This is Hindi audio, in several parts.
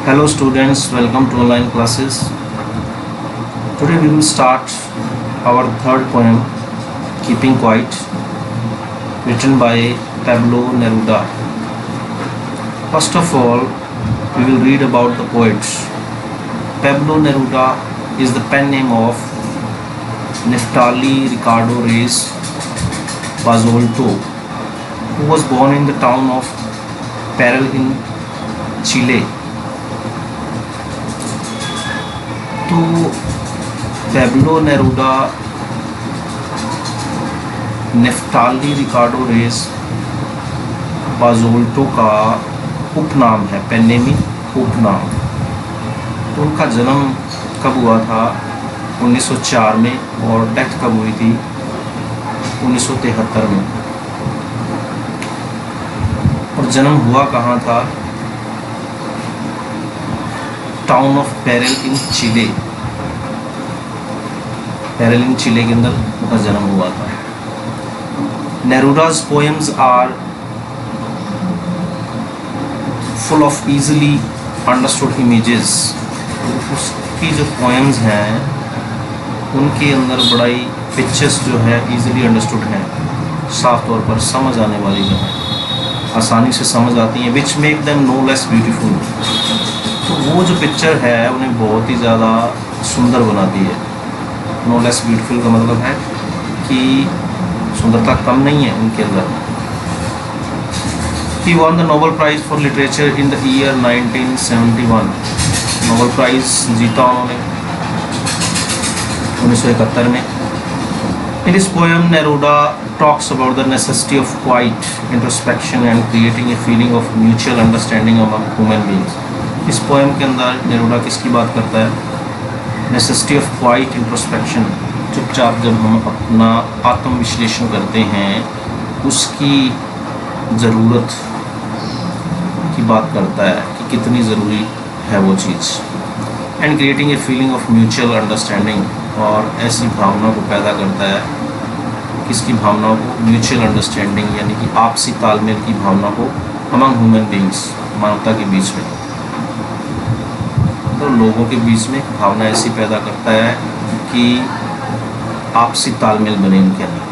Hello students, welcome to online classes. Today we will start our third poem, Keeping Quiet, written by Pablo Neruda. First of all, we will read about the poet. Pablo Neruda is the pen name of Neftali Ricardo Reyes Basolto, who was born in the town of Parral in Chile. तो पैब्लो नेरूडा नेफ्टाली रिकार्डो रेस बाजोल्टो का उपनाम है, पेनेमिक उपनाम। तो उनका जन्म कब हुआ था? 1904 में, और डेथ कब हुई थी? 1973 में। और जन्म हुआ कहाँ था? टाउन ऑफ पेरल इन चिले। पेरल इन चिले के अंदर उनका जन्म हुआ था। नेरूडा's poems are full of easily understood images। उसकी जो poems हैं उनके अंदर बड़ा ही पिक्चर्स जो है easily understood हैं, साफ तौर पर समझ आने वाली जो हैं, आसानी से समझ आती हैं, which make them no less beautiful। तो वो जो पिक्चर है उन्हें बहुत ही ज़्यादा सुंदर बनाती है। नो लेस ब्यूटीफुल का मतलब है कि सुंदरता कम नहीं है उनके अंदर। He won the Nobel prize for literature in the year 1971। Nobel prize जीता उन्होंने 1971 में। इन इस poem Neruda talks about the necessity of quiet introspection and creating a feeling of mutual understanding among human beings. इस पोएम के अंदर नेरूडा किसकी बात करता है? Necessity of quiet introspection. चुपचाप जब हम अपना आत्मविश्लेषण करते हैं उसकी ज़रूरत की बात करता है कि कितनी ज़रूरी है वो चीज़। And creating a feeling of mutual understanding, और ऐसी भावना को पैदा करता है, किसकी भावना को? म्यूचुअल अंडरस्टैंडिंग, यानी कि आपसी तालमेल की भावना को अमंग ह्यूमन बीइंग्स, मानवता के बीच में, तो लोगों के बीच में भावना ऐसी पैदा करता है कि आपसी तालमेल बने, उनके अंदर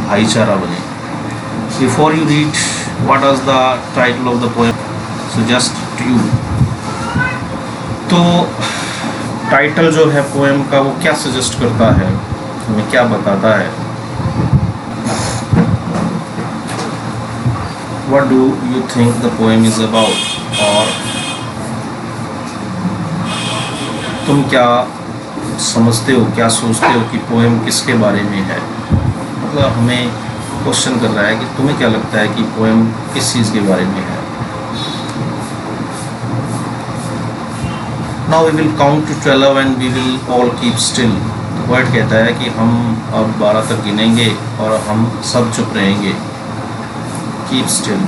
भाईचारा बने। Before you read what is the title of the poem, suggest to you. तो टाइटल जो है पोएम का वो क्या सजेस्ट करता है, हमें क्या बताता है? What do you think the poem is about? और तुम क्या समझते हो, क्या सोचते हो कि पोएम किसके बारे में है? मतलब हमें क्वेश्चन कर रहा है कि तुम्हें क्या लगता है कि पोएम किस चीज़ के बारे में है। Now we will count to 12 and we will all keep still. Poet कहता है कि हम अब 12 तक गिनेंगे और हम सब चुप रहेंगे। कीप स्टिल,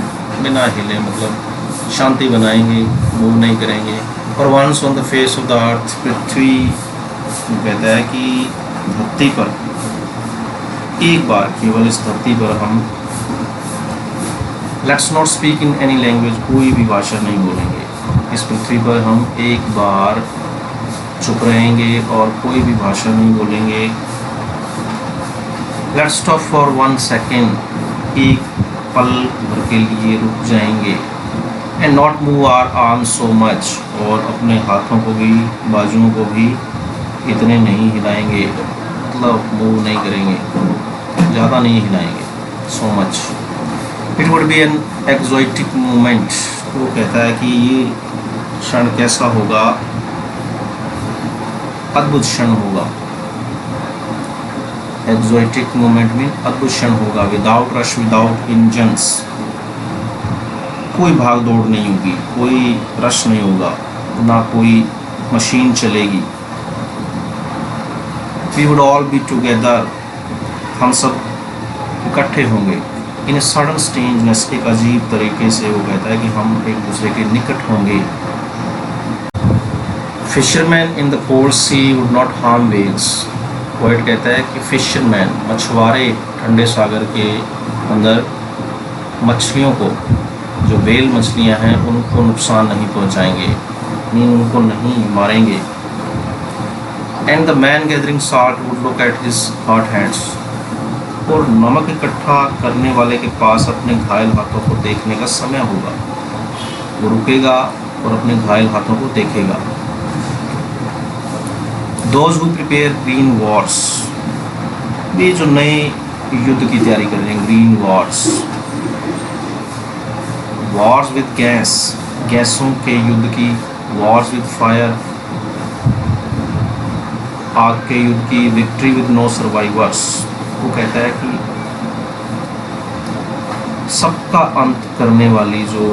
बिना हिले, मतलब शांति बनाएंगे, मूव नहीं करेंगे। और once on the face of the earth, पृथ्वी, कहता है कि धरती पर एक बार, केवल इस धरती पर हम let's not speak in any language, कोई भी भाषा नहीं बोलेंगे। इस पृथ्वी पर हम एक बार चुप रहेंगे और कोई भी भाषा नहीं बोलेंगे। लेट्स स्टॉप फॉर 1 सेकेंड, एक पल भर के लिए रुक जाएंगे। And not move our arms so much, और अपने हाथों को भी, बाजुओं को भी इतने नहीं हिलाएंगे, मतलब मूव नहीं करेंगे, ज़्यादा नहीं हिलाएंगे, so much. It would be an exotic moment. वो कहता है कि ये क्षण कैसा होगा? अद्भुत क्षण होगा। एक्सोटिक मोमेंट में अद्भुत क्षण होगा। विदाउट रश, विदाउट इंजन्स, कोई भाग दौड़ नहीं होगी, कोई रश नहीं होगा, ना कोई मशीन चलेगी। We would all be together, हम सब इकट्ठे होंगे। इन ए सडन स्ट्रेंजनेस, एक अजीब तरीके से वो कहता है कि हम एक दूसरे के निकट होंगे। Fisherman in the cold sea would not harm whales. Poet कहता है कि फिशरमैन, मछुआरे, ठंडे सागर के अंदर मछलियों को जो व्हेल मछलियां हैं उनको नुकसान नहीं पहुंचाएंगे, मीन उनको नहीं मारेंगे। And the man gathering salt would look at his hot hands, और नमक इकट्ठा करने वाले के पास अपने घायल हाथों को देखने का समय होगा। वो रुकेगा और अपने घायल हाथों को देखेगा। Those who prepare green Wars, ये जो नए युद्ध की तैयारी कर रहे हैं, green wars, wars with gas, गैसों के युद्ध की, वॉर्स विद फायर, आग के युद्ध की, विक्ट्री विद नो सर्वाइवर्स। वो कहता है कि सबका अंत करने वाली जो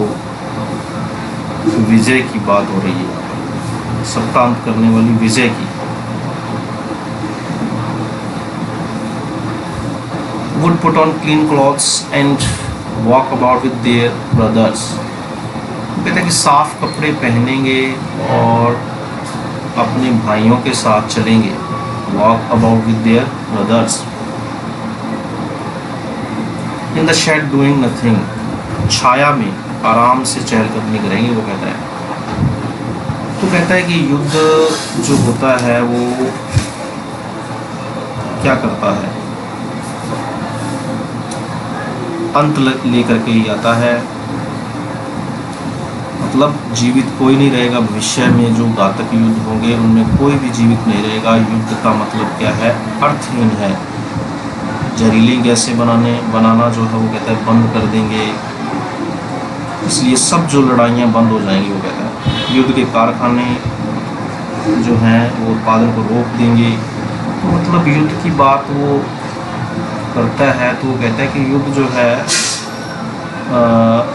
विजय की बात हो रही है, सबका अंत करने वाली विजय की, would put on clean clothes and walk about with their brothers। कहते हैं कि साफ कपड़े पहनेंगे और अपने भाइयों के साथ चलेंगे, walk about with their brothers in the shed doing nothing, छाया में आराम से चहलकदमी करेंगे। वो कहता है, तो कहता है कि युद्ध जो होता है वो क्या करता है, अंत लेकर के ही आता है। मतलब जीवित कोई नहीं रहेगा। भविष्य में जो घातक युद्ध होंगे उनमें कोई भी जीवित नहीं रहेगा। युद्ध का मतलब क्या है, अर्थहीन है। जहरीली गैसें बनाना जो है वो कहता है बंद कर देंगे, इसलिए सब जो लड़ाइयाँ बंद हो जाएंगी। वो कहता है युद्ध के कारखाने जो हैं वो उत्पादन को रोक देंगे। तो मतलब युद्ध की बात वो करता है। तो वो कहता है कि युद्ध जो है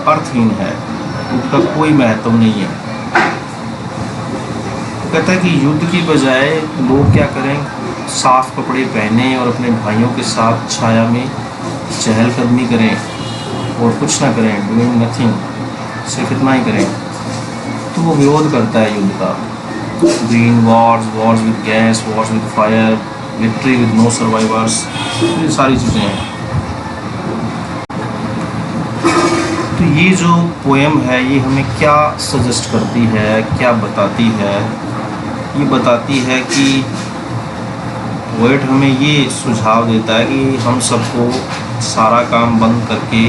अर्थहीन है, युद्ध का कोई महत्व नहीं है। वो कहता है कि युद्ध की बजाय लोग क्या करें, साफ कपड़े पहने और अपने भाइयों के साथ छाया में चहलकदमी करें और कुछ ना करें, डूइंग नथिंग, सिर्फ इतना ही करें। तो वो विरोध करता है युद्ध का। Green wars, wars with gas, wars with fire, victory with no survivors, ये सारी चीज़ें हैं। तो ये जो पोएम है ये हमें क्या सजेस्ट करती है, क्या बताती है? ये बताती है कि पोएट हमें ये सुझाव देता है कि हम सबको सारा काम बंद करके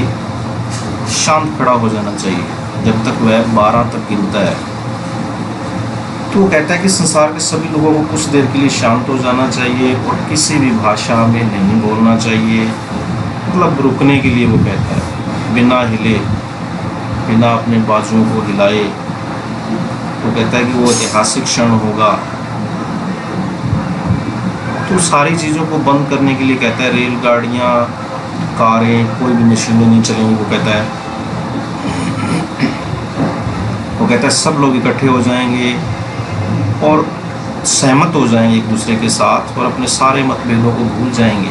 शांत खड़ा हो जाना चाहिए जब तक वह 12 तक गिनता है। तो वो कहता है कि संसार के सभी लोगों को कुछ देर के लिए शांत हो जाना चाहिए और किसी भी भाषा में नहीं बोलना चाहिए। मतलब रुकने के लिए वो कहता है, बिना हिले, बिना अपने बाजुओं को हिलाए। वो कहता है कि वो ऐतिहासिक क्षण होगा। तो सारी चीज़ों को बंद करने के लिए कहता है, रेलगाड़ियाँ, कारें, कोई भी मशीनें नहीं चलेंगी। वो कहता है सब लोग इकट्ठे हो जाएंगे और सहमत हो जाएंगे एक दूसरे के साथ और अपने सारे मतभेदों को भूल जाएंगे,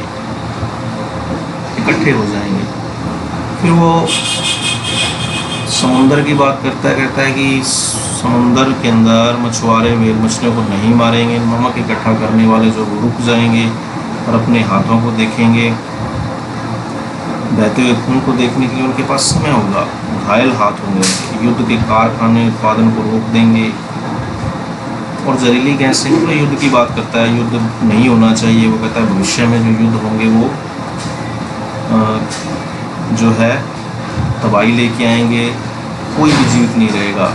इकट्ठे हो जाएंगे। फिर वो समुंदर की बात करता है, कहता है कि समुंदर के अंदर मछुआरे व्हेल मछलियों को नहीं मारेंगे, नमक इकट्ठा करने वाले जो रुक जाएंगे और अपने हाथों को देखेंगे, बहते हुए खून को देखने के लिए उनके पास समय होगा, घायल हाथ होंगे, युद्ध के कारखाने उत्पादन को रोक देंगे। और जहरीली गैसें, तो युद्ध की बात करता है, युद्ध नहीं होना चाहिए। वो कहता है भविष्य में जो युद्ध होंगे वो जो है तबाही लेके आएंगे, कोई भी जीवित नहीं रहेगा।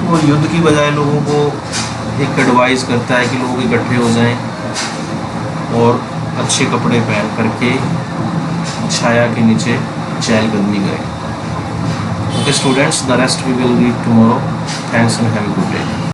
वो युद्ध की बजाय लोगों को एक एडवाइस करता है कि लोग इकट्ठे हो जाएं और अच्छे कपड़े पहन करके छाया के नीचे चहलकदमी करें। Okay students, the rest we will read tomorrow. Thanks and have a good day.